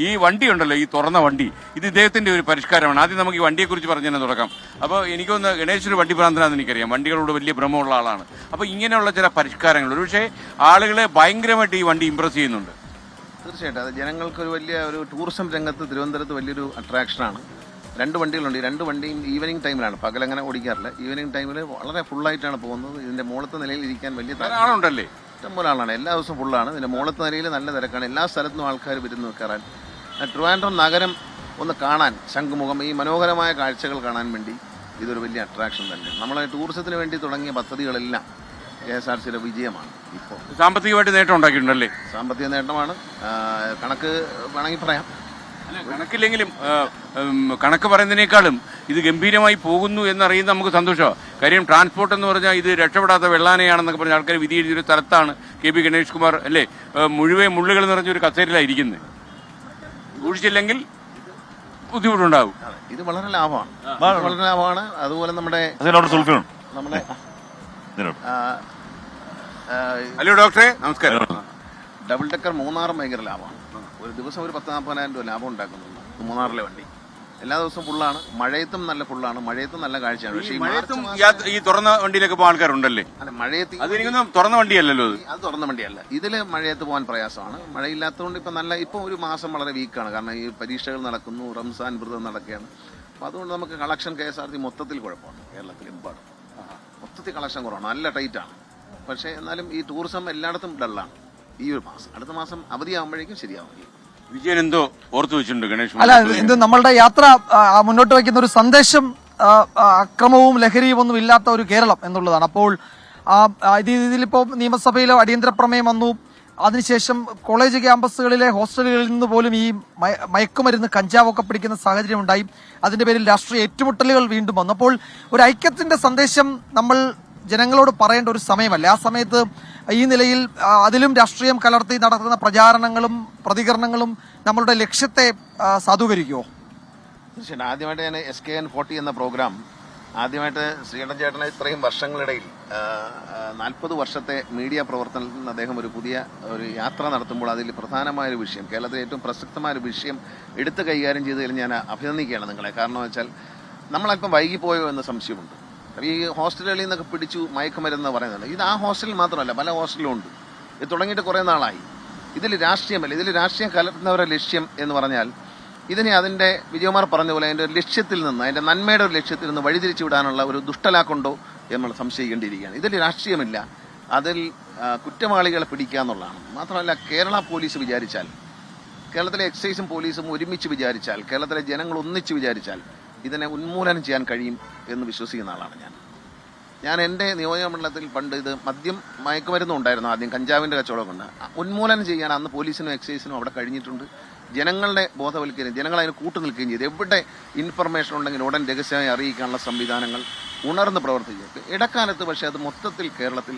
ഈ വണ്ടി ഉണ്ടല്ലോ, ഈ തുറന്ന വണ്ടി, ഇത് ഇദ്ദേഹത്തിന്റെ ഒരു പരിഷ്കാരമാണ്. ആദ്യം നമുക്ക് ഈ വണ്ടിയെക്കുറിച്ച് പറഞ്ഞു തന്നെ തുടങ്ങാം. അപ്പോൾ എനിക്കൊന്ന് ഗണേശ് ഒരു വണ്ടി ഭ്രാന്തനാണെന്ന് എനിക്കറിയാം, വണ്ടികളോട് വലിയ ഭ്രമമുള്ള ആളാണ്. അപ്പോൾ ഇങ്ങനെയുള്ള ചില പരിഷ്കാരങ്ങൾ ഒരുപക്ഷെ ആളുകളെ ഭയങ്കരമായിട്ട് ഈ വണ്ടി ഇമ്പ്രസ് ചെയ്യുന്നുണ്ട്. തീർച്ചയായിട്ടും അത് ജനങ്ങൾക്ക് ഒരു വലിയ ഒരു ടൂറിസം രംഗത്ത് തിരുവനന്തപുരത്ത് വലിയൊരു അട്രാക്ഷനാണ്. രണ്ട് വണ്ടികളുണ്ട്. ഈ രണ്ട് വണ്ടിയും ഈവനിങ് ടൈമിലാണ്, പകലങ്ങനെ ഓടിക്കാറില്ല. ഈവനിങ് ടൈമിൽ വളരെ ഫുള്ളായിട്ടാണ് പോകുന്നത്. ഇതിന്റെ മുകളത്തെ നിലയിൽ ഇരിക്കാൻ വലിയ ആളുണ്ടല്ലേ, ഇഷ്ടംപോലെ ആളാണ്. എല്ലാ ദിവസവും ഫുള്ളാണ്. ഇതിന്റെ മുകളത്തെ നിലയിൽ നല്ല തിരക്കാണ്. എല്ലാ സ്ഥലത്തും ആൾക്കാർ വരുന്നു കയറാൻ. ട്രിവാൻഡ്രം നഗരം ഒന്ന് കാണാൻ, ശംഖുമുഖം, ഈ മനോഹരമായ കാഴ്ചകൾ കാണാൻ വേണ്ടി ഇതൊരു വലിയ അട്രാക്ഷൻ തന്നെ. നമ്മളെ ടൂറിസത്തിന് വേണ്ടി തുടങ്ങിയ പദ്ധതികളെല്ലാം KSRTCയുടെ വിജയമാണ്. ഇപ്പോൾ സാമ്പത്തികമായിട്ട് നേട്ടം ഉണ്ടാക്കിയിട്ടുണ്ടല്ലേ? സാമ്പത്തിക നേട്ടമാണ്. കണക്ക് വേണമെങ്കിൽ പറയാം. കണക്കില്ലെങ്കിലും കണക്ക് പറയുന്നതിനേക്കാളും ഇത് ഗംഭീരമായി പോകുന്നു എന്നറിയുന്നത് നമുക്ക് സന്തോഷമാണ്. കാര്യം ട്രാൻസ്പോർട്ട് എന്ന് പറഞ്ഞാൽ ഇത് രക്ഷപ്പെടാത്ത വെള്ളാനയാണെന്നൊക്കെ പറഞ്ഞ ആൾക്കാർ വിധി എഴുതിയൊരു സ്ഥലത്താണ് KB ഗണേഷ് കുമാർ അല്ലേ മുഴുവൻ മുള്ളുകൾ നിറഞ്ഞൊരു കസേരയിലാണ് ഇരിക്കുന്നത്. സൂക്ഷിച്ചില്ലെങ്കിൽ ബുദ്ധിമുട്ടുണ്ടാവും. ഇത് വളരെ ലാഭമാണ്, വളരെ ലാഭമാണ്. അതുപോലെ നമ്മുടെ ഹലോ ഡോക്ടറെ, നമസ്കാരം. ഡബിൾ ഡെക്കർ മൂന്നാറും ഭയങ്കര ലാഭമാണ്. ഒരു ദിവസം ഒരു 10-40,000 രൂപ ലാഭം ഉണ്ടാക്കുന്നുണ്ട് മൂന്നാറിലെ വണ്ടി. എല്ലാ ദിവസവും ഫുള്ളാണ്. മഴയത്തും നല്ല ഫുള്ളാണ്. മഴയത്തും നല്ല കാഴ്ചയാണ്. പക്ഷേ ഈ തുറന്ന വണ്ടിയിലൊക്കെ പോകാൻ ആൾക്കാരുണ്ടല്ലേ? അല്ല, മഴയത്ത് അതെനിക്കൊന്നും തുറന്ന വണ്ടിയല്ലല്ലോ. അത് തുറന്ന വണ്ടിയല്ല. ഇതില് മഴയത്ത് പോകാൻ പ്രയാസമാണ്. മഴയില്ലാത്തതുകൊണ്ട് ഇപ്പൊ ഒരു മാസം വളരെ വീക്കാണ്. കാരണം ഈ പരീക്ഷകൾ നടക്കുന്നു, റംസാൻ വ്രതം നടക്കുകയാണ്. അപ്പൊ അതുകൊണ്ട് നമുക്ക് കളക്ഷൻ KSRTC മൊത്തത്തിൽ കുഴപ്പമാണ്. കേരളത്തിലെമ്പാടും മൊത്തത്തിൽ കളക്ഷൻ കുറവാണ്, നല്ല ടൈറ്റാണ്. പക്ഷേ എന്നാലും ഈ ടൂറിസം എല്ലായിടത്തും ഡള്ളാണ് ഈ ഒരു മാസം. അടുത്ത മാസം അവധിയാകുമ്പോഴേക്കും ശരിയാവും. വിജയൻ എന്തോ ഓർത്തു വെച്ചിട്ടുണ്ട് ഗണേഷ്? അല്ല, ഇത് നമ്മളുടെ യാത്ര മുന്നോട്ട് വയ്ക്കുന്ന ഒരു സന്ദേശം അക്രമവും ലഹരിയും ഒന്നും ഇല്ലാത്ത ഒരു കേരളം എന്നുള്ളതാണ്. അപ്പോൾ ഇതിലിപ്പോ നിയമസഭയിലോ അടിയന്തര പ്രമേയം വന്നു. അതിനുശേഷം കോളേജ് ക്യാമ്പസുകളിലെ ഹോസ്റ്റലുകളിൽ നിന്ന് പോലും ഈ മയക്കുമരുന്ന് കഞ്ചാവൊക്കെ പിടിക്കുന്ന സാഹചര്യം ഉണ്ടായി. അതിന്റെ പേരിൽ രാഷ്ട്രീയ ഏറ്റുമുട്ടലുകൾ വീണ്ടും വന്നു. അപ്പോൾ ഒരു ഐക്യത്തിന്റെ സന്ദേശം നമ്മൾ ജനങ്ങളോട് പറയേണ്ട ഒരു സമയമല്ല. ആ സമയത്ത് ഈ നിലയിൽ അതിലും രാഷ്ട്രീയം കലർത്തി നടത്തുന്ന പ്രചാരണങ്ങളും പ്രതികരണങ്ങളും നമ്മളുടെ ലക്ഷ്യത്തെ സാധൂകരിക്കുമോ? തീർച്ചയായിട്ടും. ആദ്യമായിട്ട് ഞാൻ SKN40 എന്ന പ്രോഗ്രാം ആദ്യമായിട്ട് ശ്രീകണ്ഠൻ ചേട്ടനെ ഇത്രയും വർഷങ്ങളിടയിൽ 40 വർഷത്തെ മീഡിയ പ്രവർത്തനത്തിൽ അദ്ദേഹം ഒരു പുതിയ ഒരു യാത്ര നടത്തുമ്പോൾ അതിൽ പ്രധാനമായൊരു വിഷയം, കേരളത്തിലെ ഏറ്റവും പ്രസക്തമായൊരു വിഷയം എടുത്ത് കൈകാര്യം ചെയ്തതിൽ ഞാൻ അഭിനന്ദിക്കുകയാണ് നിങ്ങളെ. കാരണം വെച്ചാൽ നമ്മളല്പം വൈകിപ്പോയോ എന്ന് സംശയമുണ്ട്. ഈ ഹോസ്റ്റലുകളിൽ നിന്നൊക്കെ പിടിച്ചു മയക്കുമരുന്ന് പറയുന്നുണ്ട്. ഇത് ആ ഹോസ്റ്റലിൽ മാത്രമല്ല, പല ഹോസ്റ്റലിലും ഉണ്ട്. ഇത് തുടങ്ങിയിട്ട് കുറേ നാളായി. ഇതിൽ രാഷ്ട്രീയമല്ല, ഇതിൽ രാഷ്ട്രീയം കലർത്തുന്നവരുടെ ലക്ഷ്യം എന്ന് പറഞ്ഞാൽ ഇതിനെ അതിൻ്റെ വിജയകുമാർ പറഞ്ഞ പോലെ അതിൻ്റെ ലക്ഷ്യത്തിൽ നിന്ന്, അതിൻ്റെ നന്മയുടെ ഒരു ലക്ഷ്യത്തിൽ നിന്ന് വഴിതിരിച്ചു വിടാനുള്ള ഒരു ദുഷ്ടലാക്കുണ്ടോ നമ്മൾ സംശയിക്കേണ്ടിയിരിക്കുകയാണ്. ഇതിൽ രാഷ്ട്രീയമില്ല, അതിൽ കുറ്റവാളികളെ പിടിക്കുക എന്നുള്ളതാണ്. മാത്രമല്ല, കേരള പോലീസ് വിചാരിച്ചാൽ, കേരളത്തിലെ എക്സൈസും പോലീസും ഒരുമിച്ച് വിചാരിച്ചാൽ, കേരളത്തിലെ ജനങ്ങൾ ഒന്നിച്ച് വിചാരിച്ചാൽ ഇതിനെ ഉന്മൂലനം ചെയ്യാൻ കഴിയും എന്ന് വിശ്വസിക്കുന്ന ആളാണ് ഞാൻ. എൻ്റെ നിയോജകമണ്ഡലത്തിൽ പണ്ട് ഇത് മയക്കുമരുന്നും ഉണ്ടായിരുന്നു. ആദ്യം കഞ്ചാവിൻ്റെ കച്ചവടമൊക്കെ ഉണ്ട്. ഉന്മൂലനം ചെയ്യാൻ അന്ന് പോലീസിനും എക്സൈസിനും അവിടെ കഴിഞ്ഞിട്ടുണ്ട്. ജനങ്ങളുടെ ബോധവൽക്കരണം, ജനങ്ങൾ അതിന് കൂട്ടുനിൽക്കുകയും ചെയ്തു. എവിടെ ഇൻഫർമേഷൻ ഉണ്ടെങ്കിൽ ഉടൻ രഹസ്യമായി അറിയിക്കാനുള്ള സംവിധാനങ്ങൾ ഉണർന്ന് പ്രവർത്തിച്ചു. ഇടക്കാലത്ത് പക്ഷേ അത് മൊത്തത്തിൽ കേരളത്തിൽ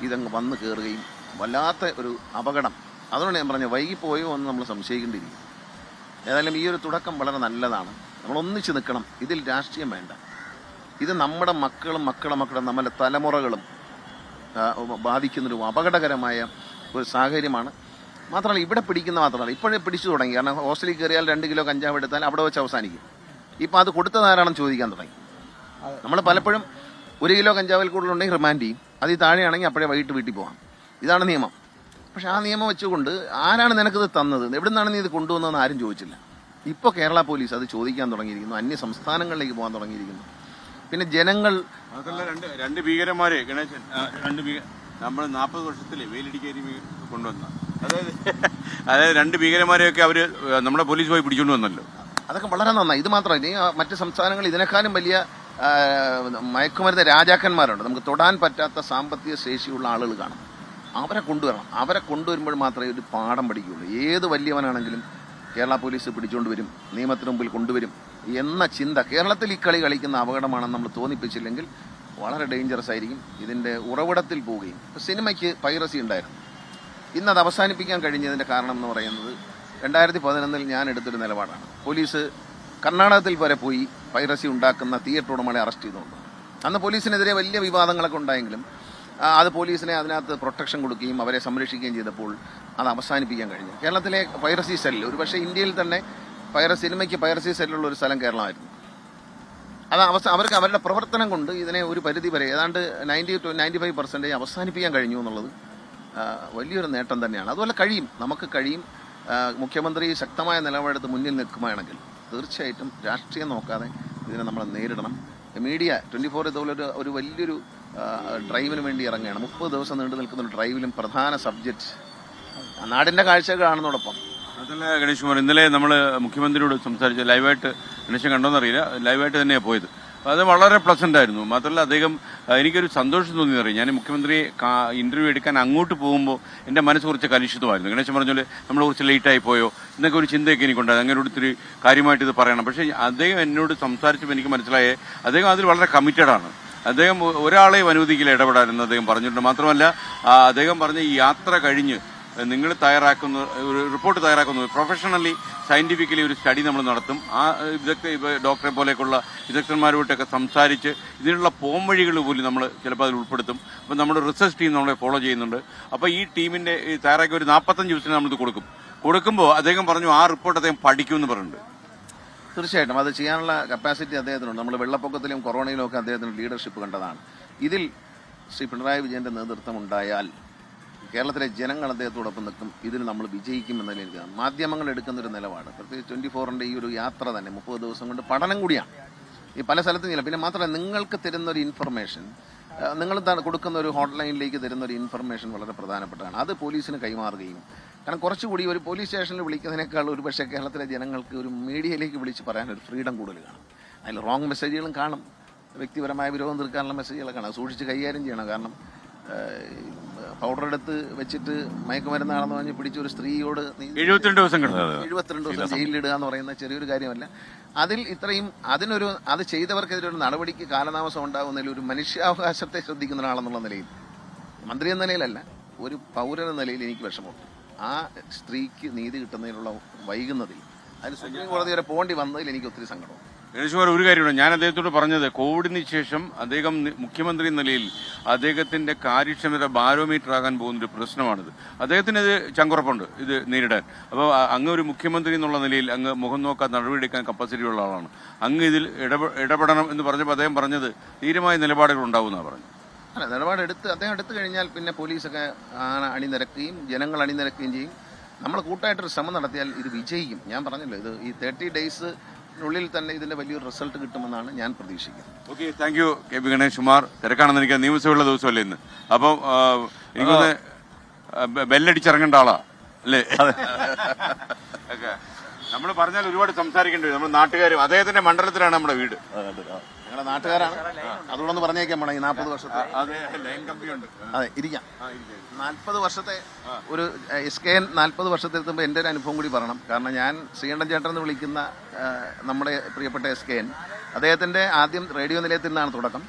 ഇതങ്ങ് വന്നു കയറുകയും വല്ലാത്ത ഒരു അപകടം. അതുകൊണ്ട് ഞാൻ പറഞ്ഞു, വൈകിപ്പോയോ എന്ന് നമ്മൾ സംശയിക്കേണ്ടിയിരിക്കും. ഏതായാലും ഈ ഒരു തുടക്കം വളരെ നല്ലതാണ്. നമ്മൾ ഒന്നിച്ച് നിൽക്കണം. ഇതിൽ രാഷ്ട്രീയം വേണ്ട. ഇത് നമ്മുടെ മക്കളും നമ്മുടെ തലമുറകളും ബാധിക്കുന്നൊരു അപകടകരമായ ഒരു സാഹചര്യമാണ്. മാത്രമല്ല, ഇവിടെ പിടിക്കുന്ന മാത്രമല്ല, ഇപ്പോഴേ പിടിച്ചു തുടങ്ങി. കാരണം ഹോസ്റ്റലിൽ കയറിയാൽ 2 കിലോ കഞ്ചാവ് എടുത്താൽ അവിടെ വെച്ച് അവസാനിക്കും. ഇപ്പം അത് കൊടുത്തതാരാണെന്ന് ചോദിക്കാൻ തുടങ്ങി. നമ്മൾ പലപ്പോഴും 1 കിലോ കഞ്ചാവിൽ കൂടുതലുണ്ടെങ്കിൽ റിമാൻഡ് ചെയ്യും. അതിൽ താഴെയാണെങ്കിൽ അപ്പോഴേ വൈകിട്ട് വീട്ടിൽ പോകാം. ഇതാണ് നിയമം. പക്ഷെ ആ നിയമം വെച്ചുകൊണ്ട് ആരാണ് നിനക്കിത് തന്നത്, എവിടെ നിന്നാണ് നീ ഇത് കൊണ്ടുവന്നതെന്ന് ആരും ചോദിച്ചില്ല. ഇപ്പോൾ കേരള പോലീസ് അത് ചോദിക്കാൻ തുടങ്ങിയിരിക്കുന്നു. അന്യ സംസ്ഥാനങ്ങളിലേക്ക് പോകാൻ തുടങ്ങിയിരിക്കുന്നു. പിന്നെ ജനങ്ങൾ രണ്ട് ഭീകരന്മാരെ ഗണേശൻ, നമ്മൾ 40 വർഷത്തിലെ വെയിലടിക്കേരി കൊണ്ടുവന്ന, അതായത് 2 ഭീകരന്മാരെയൊക്കെ അവര് നമ്മുടെ പോലീസ് പോയി പിടിച്ചുകൊണ്ട് വന്നല്ലോ. അതൊക്കെ വളരെ നന്നായി. ഇത് മാത്രമല്ല, മറ്റ് സംസ്ഥാനങ്ങൾ ഇതിനേക്കാളും വലിയ മയക്കുമരുന്ന് രാജാക്കന്മാരുണ്ട്. നമുക്ക് തൊടാൻ പറ്റാത്ത സാമ്പത്തിക ശേഷിയുള്ള ആളുകൾ കാണും. അവരെ കൊണ്ടുവരണം. അവരെ കൊണ്ടുവരുമ്പോൾ മാത്രമേ ഒരു പാഠം പഠിക്കുകയുള്ളൂ. ഏത് വലിയവനാണെങ്കിലും കേരള പോലീസ് പിടിച്ചുകൊണ്ട് വരും, നിയമത്തിന് മുമ്പിൽ കൊണ്ടുവരും എന്ന ചിന്ത കേരളത്തിൽ ഈ കളി കളിക്കുന്ന അപകടമാണെന്ന് നമ്മൾ തോന്നിപ്പിച്ചില്ലെങ്കിൽ വളരെ ഡേഞ്ചറസ് ആയിരിക്കും. ഇതിൻ്റെ ഉറവിടത്തിൽ പോവുകയും. സിനിമയ്ക്ക് പൈറസി ഉണ്ടായിരുന്നു. ഇന്നത് അവസാനിപ്പിക്കാൻ കഴിഞ്ഞതിൻ്റെ കാരണം എന്ന് പറയുന്നത് 2011 ഞാൻ എടുത്തൊരു നിലപാടാണ്. പോലീസ് കർണാടകത്തിൽ വരെ പോയി പൈറസി ഉണ്ടാക്കുന്ന തിയേറ്റർ ഉടമകളെ അറസ്റ്റ് ചെയ്തുകൊണ്ട്. അന്ന് പോലീസിനെതിരെ വലിയ വിവാദങ്ങളൊക്കെ ഉണ്ടായെങ്കിലും അത് പോലീസിനെ അതിനകത്ത് പ്രൊട്ടക്ഷൻ കൊടുക്കുകയും അവരെ സംരക്ഷിക്കുകയും ചെയ്തപ്പോൾ അത് അവസാനിപ്പിക്കാൻ കഴിഞ്ഞു. കേരളത്തിലെ പൈറസി സെല്ല് ഒരു പക്ഷേ ഇന്ത്യയിൽ തന്നെ സിനിമയ്ക്ക് പൈറസി സെല്ലുള്ള ഒരു സ്ഥലം കേരളമായിരുന്നു. അത് അവർക്ക് അവരുടെ പ്രവർത്തനം കൊണ്ട് ഇതിനെ ഒരു പരിധി വരെ ഏതാണ്ട് 90-95% അവസാനിപ്പിക്കാൻ കഴിഞ്ഞു എന്നുള്ളത് വലിയൊരു നേട്ടം തന്നെയാണ്. അതുപോലെ നമുക്ക് കഴിയും. മുഖ്യമന്ത്രി ശക്തമായ നിലപാടെടുത്ത് മുന്നിൽ നിൽക്കുകയാണെങ്കിൽ തീർച്ചയായിട്ടും രാഷ്ട്രീയം നോക്കാതെ ഇതിനെ നമ്മൾ നേരിടണം. മീഡിയ 24 ഇതുപോലെ ഒരു വലിയൊരു ഡ്രൈവിന് വേണ്ടി ഇറങ്ങുകയാണ്. 30 ദിവസം നീണ്ടു നിൽക്കുന്ന ഒരു ഡ്രൈവിലും പ്രധാന സബ്ജക്റ്റ് നാടിൻ്റെ കാഴ്ചകളാണെന്നോടൊപ്പം. അതല്ല ഗണേഷ് കുമാർ, ഇന്നലെ നമ്മൾ മുഖ്യമന്ത്രിയോട് സംസാരിച്ച ലൈവായിട്ട് ഗണേശൻ കണ്ടോന്നറിയില്ല, ലൈവായിട്ട് തന്നെയാണ് പോയത്. അത് വളരെ പ്ലസന്റ് ആയിരുന്നു. മാത്രമല്ല അദ്ദേഹം എനിക്കൊരു സന്തോഷം തോന്നിയെന്നറിയാം. ഞാൻ മുഖ്യമന്ത്രിയെ ഇന്റർവ്യൂ എടുക്കാൻ അങ്ങോട്ട് പോകുമ്പോൾ എൻ്റെ മനസ്സ് കുറച്ച് കലുഷിതമായിരുന്നു. ഗണേശൻ പറഞ്ഞ നമ്മൾ കുറച്ച് ലേറ്റായി പോയോ എന്നൊക്കെ ഒരു ചിന്തയൊക്കെ എനിക്കുണ്ടായിരുന്നു. അങ്ങനെ ഒത്തിരി കാര്യമായിട്ട് ഇത് പറയണം. പക്ഷേ അദ്ദേഹം എന്നോട് സംസാരിച്ചപ്പോൾ എനിക്ക് മനസ്സിലായേ അദ്ദേഹം അതിൽ വളരെ കമ്മിറ്റഡ് ആണ്. അദ്ദേഹം ഒരാളെയും അനുവദിക്കില്ല ഇടപെടാനെന്ന് അദ്ദേഹം പറഞ്ഞിട്ടുണ്ട്. മാത്രമല്ല അദ്ദേഹം പറഞ്ഞ ഈ യാത്ര കഴിഞ്ഞ് നിങ്ങൾ തയ്യാറാക്കുന്ന ഒരു റിപ്പോർട്ട് തയ്യാറാക്കുന്നത് പ്രൊഫഷണലി സയന്റിഫിക്കലി ഒരു സ്റ്റഡി നമ്മൾ നടത്തും. ആ ഡോക്ടറെ പോലെയൊക്കെയുള്ള വിദഗ്ധന്മാരുമായിട്ടൊക്കെ സംസാരിച്ച് ഇതിനുള്ള പോംവഴികൾ പോലും നമ്മൾ ചിലപ്പോൾ അതിൽ ഉൾപ്പെടുത്തും. അപ്പം നമ്മുടെ റിസർച്ച് ടീം നമ്മളെ ഫോളോ ചെയ്യുന്നുണ്ട്. അപ്പോൾ ഈ ടീമിന്റെ തയ്യാറാക്കിയ ഒരു 45 ദിവസത്തിന് നമ്മളിത് കൊടുക്കുമ്പോൾ അദ്ദേഹം പറഞ്ഞു ആ റിപ്പോർട്ട് അദ്ദേഹം പഠിക്കുമെന്ന് പറഞ്ഞിട്ടുണ്ട്. തീർച്ചയായിട്ടും അത് ചെയ്യാനുള്ള കപ്പാസിറ്റി അദ്ദേഹത്തിനുണ്ട്. നമ്മൾ വെള്ളപ്പൊക്കത്തിലും കൊറോണയിലും ഒക്കെ അദ്ദേഹത്തിന് ലീഡർഷിപ്പ് കണ്ടതാണ്. ഇതിൽ ശ്രീ പിണറായി വിജയന്റെ നേതൃത്വം ഉണ്ടായാൽ കേരളത്തിലെ ജനങ്ങൾ അദ്ദേഹത്തോടൊപ്പം നിൽക്കും. ഇതിൽ നമ്മൾ വിജയിക്കും എന്നതിൽ എനിക്ക് മാധ്യമങ്ങൾ എടുക്കുന്നൊരു നിലപാട്, പ്രത്യേകിച്ച് 24-ന്റെ ഈ ഒരു യാത്ര തന്നെ 30 ദിവസം കൊണ്ട് പഠനം കൂടിയാണ്. ഈ പല സ്ഥലത്തും ഇല്ല. പിന്നെ മാത്രമല്ല നിങ്ങൾക്ക് തരുന്നൊരു ഇൻഫർമേഷൻ, നിങ്ങൾ കൊടുക്കുന്ന ഒരു ഹോട്ട്ലൈനിലേക്ക് തരുന്നൊരു ഇൻഫർമേഷൻ വളരെ പ്രധാനപ്പെട്ടതാണ്. അത് പോലീസിന് കൈമാറുകയും, കാരണം കുറച്ചുകൂടി ഒരു പോലീസ് സ്റ്റേഷനിൽ വിളിക്കുന്നതിനേക്കാൾ ഒരു പക്ഷേ കേരളത്തിലെ ജനങ്ങൾക്ക് ഒരു മീഡിയയിലേക്ക് വിളിച്ച് പറയാൻ ഒരു ഫ്രീഡം കൂടുതൽ കാണും. അതിൽ റോങ് മെസ്സേജുകളും കാണും, വ്യക്തിപരമായ വിരോധം തീർക്കാനുള്ള മെസ്സേജുകളൊക്കെ കാണും. സൂക്ഷിച്ച് കൈകാര്യം ചെയ്യണം. കാരണം പൗഡർ എടുത്ത് വെച്ചിട്ട് മയക്കുമരുന്നാണെന്ന് പറഞ്ഞ് പിടിച്ചൊരു സ്ത്രീയോട് 72 ദിവസം ജയിലിലിടുക എന്ന് പറയുന്ന ചെറിയൊരു കാര്യമല്ല. അത് ചെയ്തവർക്കെതിരെ ഒരു നടപടിക്ക് കാലതാമസം ഉണ്ടാകുന്നതിൽ ഒരു മനുഷ്യാവകാശത്തെ ശ്രദ്ധിക്കുന്ന ഒരാളെന്നുള്ള നിലയിൽ, മന്ത്രി എന്ന നിലയിലല്ല, ഒരു പൗരൻ എന്ന നിലയിൽ എനിക്ക് വിഷമമുണ്ട്. ആ സ്ത്രീക്ക് നീതി കിട്ടുന്നതിനുള്ള വൈകുന്നതിൽ അതിന് സുപ്രീം കോടതി വരെ പോകേണ്ടി വന്നതിൽ എനിക്ക് ഒത്തിരി സങ്കടമുണ്ട്. ഗണേഷ് കുമാർ, ഒരു കാര്യമാണ് ഞാൻ അദ്ദേഹത്തോട് പറഞ്ഞത്. കോവിഡിന് ശേഷം അദ്ദേഹം മുഖ്യമന്ത്രി എന്ന നിലയിൽ അദ്ദേഹത്തിന്റെ കാര്യക്ഷമത ബാരോമീറ്റർ ആകാൻ പോകുന്നൊരു പ്രശ്നമാണിത്. അദ്ദേഹത്തിന് ഇത് ചങ്കുറപ്പുണ്ട് ഇത് നേരിടാൻ. അപ്പോൾ അങ്ങ് ഒരു മുഖ്യമന്ത്രി എന്നുള്ള നിലയിൽ അങ്ങ് മുഖം നോക്കാൻ നടപടിയെടുക്കാൻ കപ്പാസിറ്റി ഉള്ള ആളാണ്. അങ്ങ് ഇതിൽ ഇടപെടണം എന്ന് പറഞ്ഞപ്പോൾ അദ്ദേഹം പറഞ്ഞത് ധീരമായ നിലപാടുകൾ ഉണ്ടാവുമെന്നാണ് പറഞ്ഞു. അല്ല, അദ്ദേഹം എടുത്തു കഴിഞ്ഞാൽ പിന്നെ പോലീസൊക്കെ അണിനിരക്കുകയും ജനങ്ങൾ അണിനിരക്കുകയും ചെയ്യും. നമ്മൾ കൂട്ടായിട്ടൊരു ശ്രമം നടത്തിയാൽ ഇത് വിജയിക്കും. ഞാൻ പറഞ്ഞല്ലോ, ഇത് ഈ 30 ഡേയ്സിനുള്ളിൽ തന്നെ ഇതിന്റെ വലിയൊരു റിസൾട്ട് കിട്ടുമെന്നാണ് ഞാൻ പ്രതീക്ഷിക്കുന്നത്. Okay, thank you K P Ganesh Kumar. തിരക്കാണെന്ന് എനിക്ക് നിയമസഭയുള്ള ദിവസമല്ലേ ഇന്ന്. അപ്പം എനിക്കൊന്ന് ബെല്ലടിച്ചിറങ്ങേണ്ട ആളാ അല്ലേ? നമ്മൾ പറഞ്ഞാൽ ഒരുപാട് സംസാരിക്കേണ്ടി വരും. നമ്മൾ നാട്ടുകാരും അദ്ദേഹത്തിന്റെ മണ്ഡലത്തിലാണ് നമ്മുടെ വീട്. ഞങ്ങളുടെ നാട്ടുകാരാണ്. അതുകൊണ്ടൊന്ന് പറഞ്ഞേക്കാൻ പോണം. ഈ 40 വർഷത്തെ അതെ ഇരിക്കാം. 40 വർഷത്തെ ഒരു SKN 40 വർഷത്തെത്തുമ്പോൾ എൻ്റെ ഒരു അനുഭവം കൂടി പറയണം. കാരണം ഞാൻ ശ്രീകണ്ഠൻ ചേട്ടൻ എന്ന് വിളിക്കുന്ന നമ്മുടെ പ്രിയപ്പെട്ട SKN അദ്ദേഹത്തിൻ്റെ ആദ്യം റേഡിയോ നിലയത്തിൽ നിന്നാണ് തുടക്കം.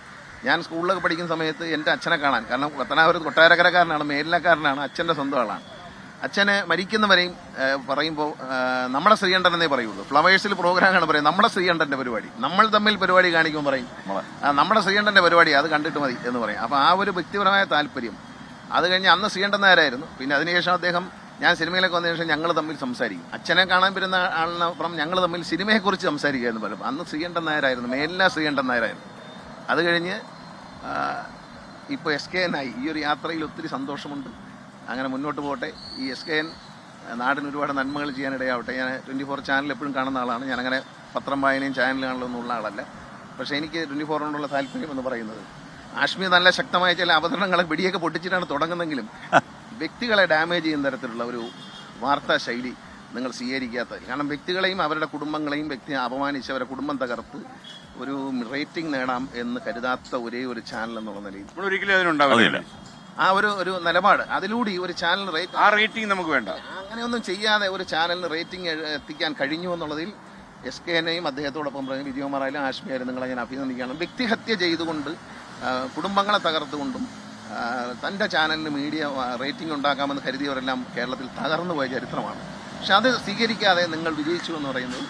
ഞാൻ സ്കൂളിലൊക്കെ പഠിക്കുന്ന സമയത്ത് എൻ്റെ അച്ഛനെ കാണാൻ, കാരണം പത്തനാപുരത്ത് കൊട്ടാരക്കരക്കാരനാണ്, മേലിലക്കാരനാണ്, അച്ഛൻ്റെ സ്വന്തം ആളാണ്. അച്ഛന് മരിക്കുന്നവരെയും പറയുമ്പോൾ നമ്മുടെ ശ്രീകണ്ഠൻ എന്നേ പറയുള്ളൂ. ഫ്ലവേഴ്സിൽ പ്രോഗ്രാമാണ് പറയും നമ്മുടെ ശ്രീകണ്ഠൻ്റെ പരിപാടി. നമ്മൾ തമ്മിൽ പരിപാടി കാണിക്കുമ്പോൾ പറയും നമ്മുടെ ശ്രീകണ്ഠൻ്റെ പരിപാടി, അത് കണ്ടിട്ട് മതി എന്ന് പറയും. അപ്പോൾ ആ ഒരു വ്യക്തിപരമായ താല്പര്യം. അത് കഴിഞ്ഞ് അന്ന് ശ്രീകണ്ഠൻ നായരായിരുന്നു. പിന്നെ അതിനുശേഷം അദ്ദേഹം, ഞാൻ സിനിമയിലേക്ക് വന്നതിന് ശേഷം ഞങ്ങൾ തമ്മിൽ സംസാരിക്കും. അച്ഛനെ കാണാൻ വരുന്ന ആളിനപ്പുറം ഞങ്ങൾ തമ്മിൽ സിനിമയെക്കുറിച്ച് സംസാരിക്കുകയെന്ന് പറയും. അന്ന് ശ്രീകണ്ഠൻ നായരായിരുന്നു, മേലിന ശ്രീകണ്ഠൻ നായരായിരുന്നു. അത് കഴിഞ്ഞ് ഇപ്പോൾ SKN ആയി. ഈ ഒരു യാത്രയിൽ ഒത്തിരി സന്തോഷമുണ്ട്. അങ്ങനെ മുന്നോട്ട് പോകട്ടെ. ഈ SKN നാടിന് ഒരുപാട് നന്മകൾ ചെയ്യാനിടയാവട്ടെ. ഞാൻ 24 ചാനൽ എപ്പോഴും കാണുന്ന ആളാണ്. ഞാനങ്ങനെ പത്രം വായനയും ചാനൽ കാണലൊന്നും ഉള്ള ആളല്ല. പക്ഷേ എനിക്ക് 24 താല്പര്യം എന്ന് പറയുന്നത്, ആഷ്മി നല്ല ശക്തമായ ചില അവതരണങ്ങളെ വെടിയൊക്കെ പൊട്ടിച്ചിട്ടാണ് തുടങ്ങുന്നെങ്കിലും വ്യക്തികളെ ഡാമേജ് ചെയ്യുന്ന തരത്തിലുള്ള ഒരു വാർത്താ ശൈലി നിങ്ങൾ സ്വീകരിക്കാത്ത, കാരണം വ്യക്തികളെയും അവരുടെ കുടുംബങ്ങളെയും അപമാനിച്ച് അവരുടെ കുടുംബം തകർത്ത് ഒരു റേറ്റിംഗ് നേടാം എന്ന് കരുതാത്ത ഒരേ ഒരു ചാനൽ എന്നുള്ള നിലയിൽ ഒരിക്കലും അതിനുണ്ടാവില്ല. ആ ഒരു നിലപാട്, അതിലൂടെ ഒരു ചാനൽ റേറ്റിംഗ് നമുക്ക് വേണ്ട, അങ്ങനെയൊന്നും ചെയ്യാതെ ഒരു ചാനലിന് റേറ്റിംഗ് എത്തിക്കാൻ കഴിഞ്ഞു എന്നുള്ളതിൽ SKNയും അദ്ദേഹത്തോടൊപ്പം പറഞ്ഞ വിജയകുമാറായാലും ആഷ്മിയായാലും നിങ്ങളെ ഞാൻ അഭിനന്ദിക്കുകയാണ്. വ്യക്തിഹത്യ ചെയ്തുകൊണ്ട് കുടുംബങ്ങളെ തകർത്തുകൊണ്ടും തൻ്റെ ചാനലിന് മീഡിയ റേറ്റിംഗ് ഉണ്ടാക്കാമെന്ന് കരുതിയവരെല്ലാം കേരളത്തിൽ തകർന്നു പോയ ചരിത്രമാണ്. പക്ഷെ അത് സ്വീകരിക്കാതെ നിങ്ങൾ വിജയിച്ചു എന്ന് പറയുന്നത്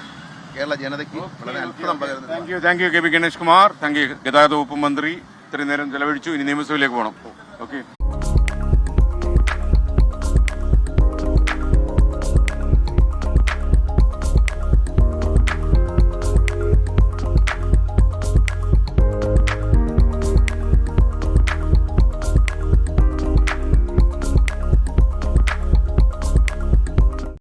കേരള ജനതയ്ക്ക് വളരെ അത്ഭുതം പകരുന്നു. Thank you K P Ganesh Kumar. Thank you. ഗതാഗത വകുപ്പ് മന്ത്രി ഇത്രയും നേരം ചെലവഴിച്ചു. ഇനി നിയമസഭയിലേക്ക് പോകണം. ഓക്കെ.